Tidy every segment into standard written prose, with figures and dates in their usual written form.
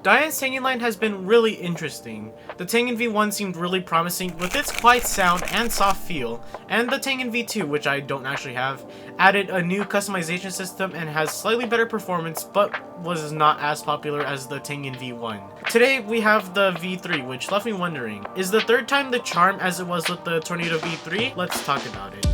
DaYan's TengYun line has been really interesting. The TengYun V1 seemed really promising with its quiet sound and soft feel, and the TengYun V2, which I don't actually have, added a new customization system and has slightly better performance but was not as popular as the TengYun V1. Today we have the V3, which left me wondering, is the third time the charm as it was with the Tornado V3? Let's talk about it.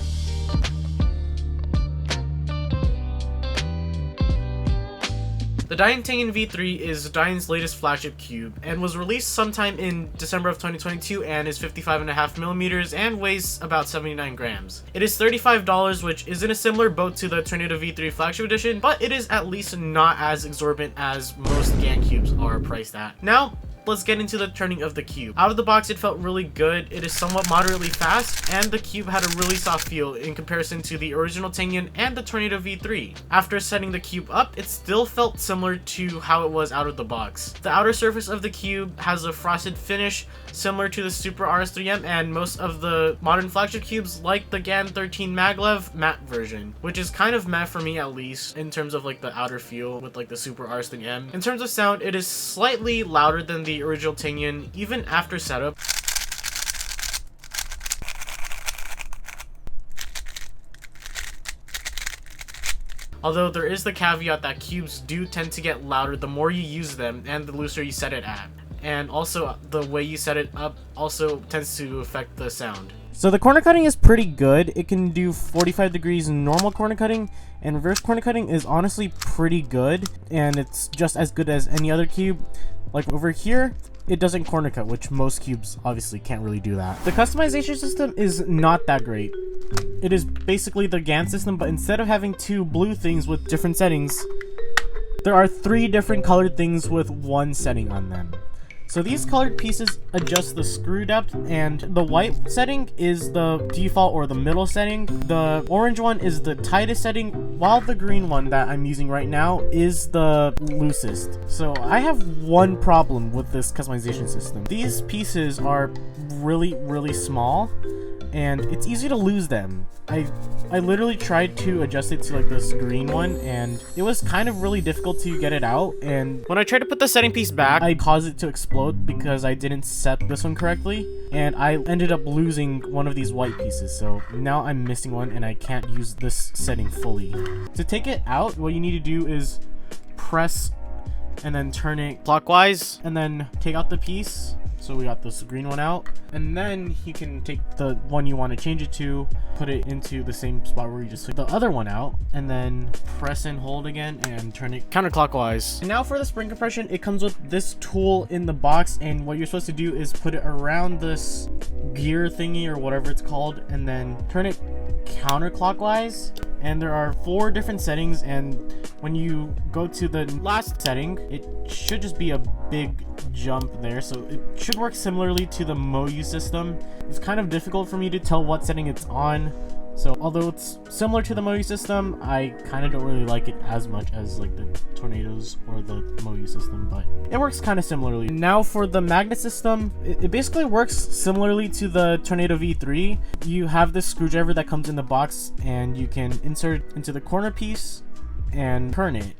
The DaYan TengYun V3 is DaYan's latest flagship cube and was released sometime in December of 2022 and is 55.5mm and weighs about 79 grams. It is $35, which is in a similar boat to the Tornado V3 flagship edition, but it is at least not as exorbitant as most DaYan cubes are priced at. Now, let's get into the turning of the cube. Out of the box, it felt really good. It is somewhat moderately fast, and the cube had a really soft feel in comparison to the original TengYun and the Tornado V3. After setting the cube up, it still felt similar to how it was out of the box. The outer surface of the cube has a frosted finish similar to the Super RS3M and most of the modern flagship cubes like the GAN 13 maglev matte version, which is kind of meh for me at least in terms of like the outer feel with like the Super RS3M. In terms of sound, it is slightly louder than the original TengYun even after setup. Although there is the caveat that cubes do tend to get louder the more you use them and the looser you set it at. And also the way you set it up also tends to affect the sound. So the corner cutting is pretty good. It can do 45 degrees normal corner cutting, and reverse corner cutting is honestly pretty good, and it's just as good as any other cube. Like over here, it doesn't corner cut, which most cubes obviously can't really do that. The customization system is not that great. It is basically the GAN system, but instead of having two blue things with different settings, there are 3 different colored things with one setting on them. So these colored pieces adjust the screw depth, and the white setting is the default or the middle setting. The orange one is the tightest setting, while the green one that I'm using right now is the loosest. So I have one problem with this customization system. These pieces are really small, and it's easy to lose them. I literally tried to adjust it to like this green one, and it was kind of really difficult to get it out, and when I tried to put the setting piece back, I caused it to explode because I didn't set this one correctly, and I ended up losing one of these white pieces. So now I'm missing one and I can't use this setting fully. To take it out, what you need to do is press and then turn it clockwise and then take out the piece. So we got this green one out, and then you can take the one you want to change it to, put it into the same spot where you just took the other one out, and then press and hold again and turn it counterclockwise. And now for the spring compression, it comes with this tool in the box, and what you're supposed to do is put it around this gear thingy or whatever it's called, and then turn it counterclockwise. And there are 4 different settings, and when you go to the last setting, it should just be a big jump there, so it should work similarly to the MOU system. It's kind of difficult for me to tell what setting it's on, so although it's similar to the MOU system, I kind of don't really like it as much as like the Tornadoes or the MOU system, but it works kind of similarly. Now for the magnet system, it basically works similarly to the Tornado V3. You have this screwdriver that comes in the box, and you can insert into the corner piece and turn it.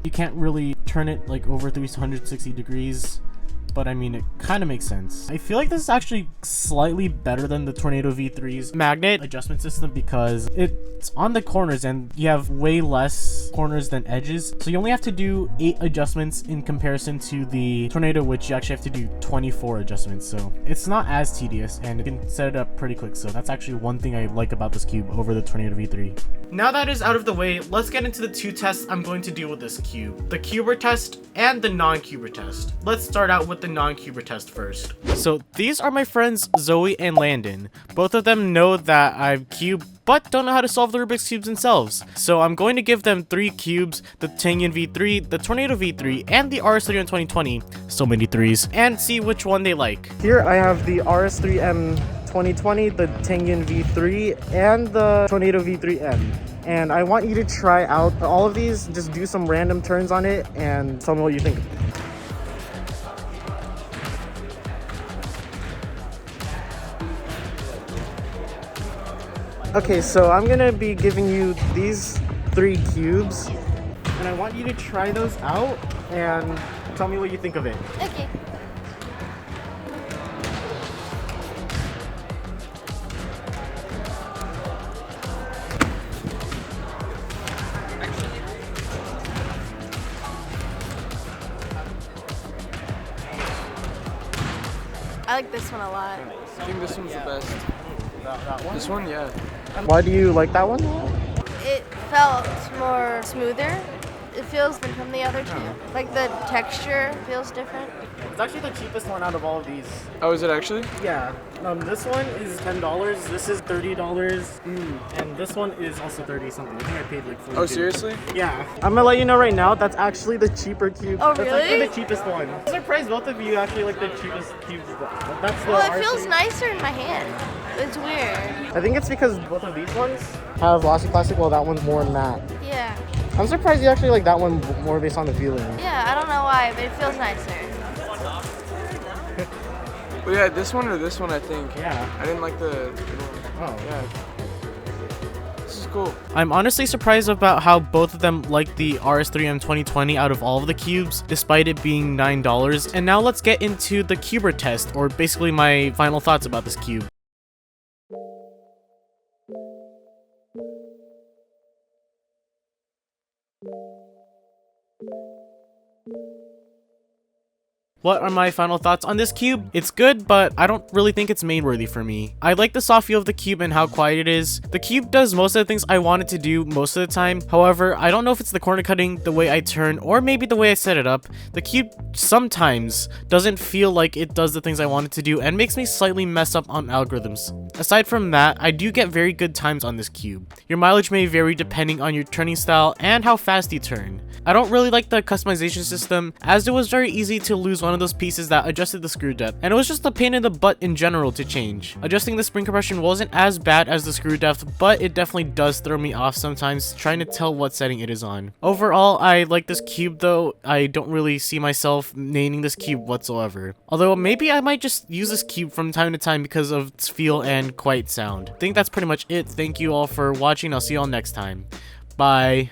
You can't really turn it like over 360 degrees, but I mean, it kind of makes sense. I feel like this is actually slightly better than the Tornado V3's magnet adjustment system because it's on the corners and you have way less corners than edges. So you only have to do 8 adjustments in comparison to the Tornado, which you actually have to do 24 adjustments. So it's not as tedious, and you can set it up pretty quick. So that's actually one thing I like about this cube over the Tornado V3. Now that is out of the way, let's get into the 2 tests I'm going to do with this cube. The cuber test and the non-cuber test. Let's start out with the non-cuber test first. So these are my friends Zoe and Landon. Both of them know that I cube but don't know how to solve the Rubik's Cubes themselves. So I'm going to give them 3 cubes, the TengYun V3, the Tornado V3, and the RS3M 2020, so many 3s, and see which one they like. Here I have the RS3M 2020, the TengYun V3, and the Tornado V3M. And I want you to try out all of these, just do some random turns on it, and tell me what you think. Okay, so I'm gonna be giving you these 3 cubes, and I want you to try those out and tell me what you think of it. Okay. I like this one a lot. I think this one's the best. That one? This one, yeah. Why do you like that one? It felt more smoother. It feels different from the other two. Like the texture feels different. It's actually the cheapest one out of all of these. Oh, is it actually? Yeah. This one is $10. This is $30. And this one is also 30 something. I think I paid like 40. Oh, seriously? Yeah. I'm gonna let you know right now, that's actually the cheaper cube. Oh, That's really? actually the cheapest one. I'm surprised both of you actually like the cheapest cubes. That's the Well, it R3. feels nicer in my hand. It's weird. I think it's because both of these ones have glossy plastic, while that one's more matte. Yeah. I'm surprised you actually like that one more based on the feeling. Yeah, I don't know why, but it feels nicer. Well, yeah, this one or this one, I think. Yeah. I didn't like the. Oh. Yeah. This is cool. I'm honestly surprised about how both of them like the RS3M 2020 out of all of the cubes, despite it being $9. And now let's get into the cuber test, or basically my final thoughts about this cube. What are my final thoughts on this cube? It's good, but I don't really think it's main worthy for me. I like the soft feel of the cube and how quiet it is. The cube does most of the things I want it to do most of the time. However, I don't know if it's the corner cutting, the way I turn, or maybe the way I set it up. The cube sometimes doesn't feel like it does the things I want it to do and makes me slightly mess up on algorithms. Aside from that, I do get very good times on this cube. Your mileage may vary depending on your turning style and how fast you turn. I don't really like the customization system, as it was very easy to lose one of those pieces that adjusted the screw depth, and it was just a pain in the butt in general to change. Adjusting the spring compression wasn't as bad as the screw depth, but it definitely does throw me off sometimes trying to tell what setting it is on. Overall, I like this cube though. I don't really see myself naming this cube whatsoever. Although maybe I might just use this cube from time to time because of its feel and quiet sound. I think that's pretty much it. Thank you all for watching. I'll see you all next time. Bye.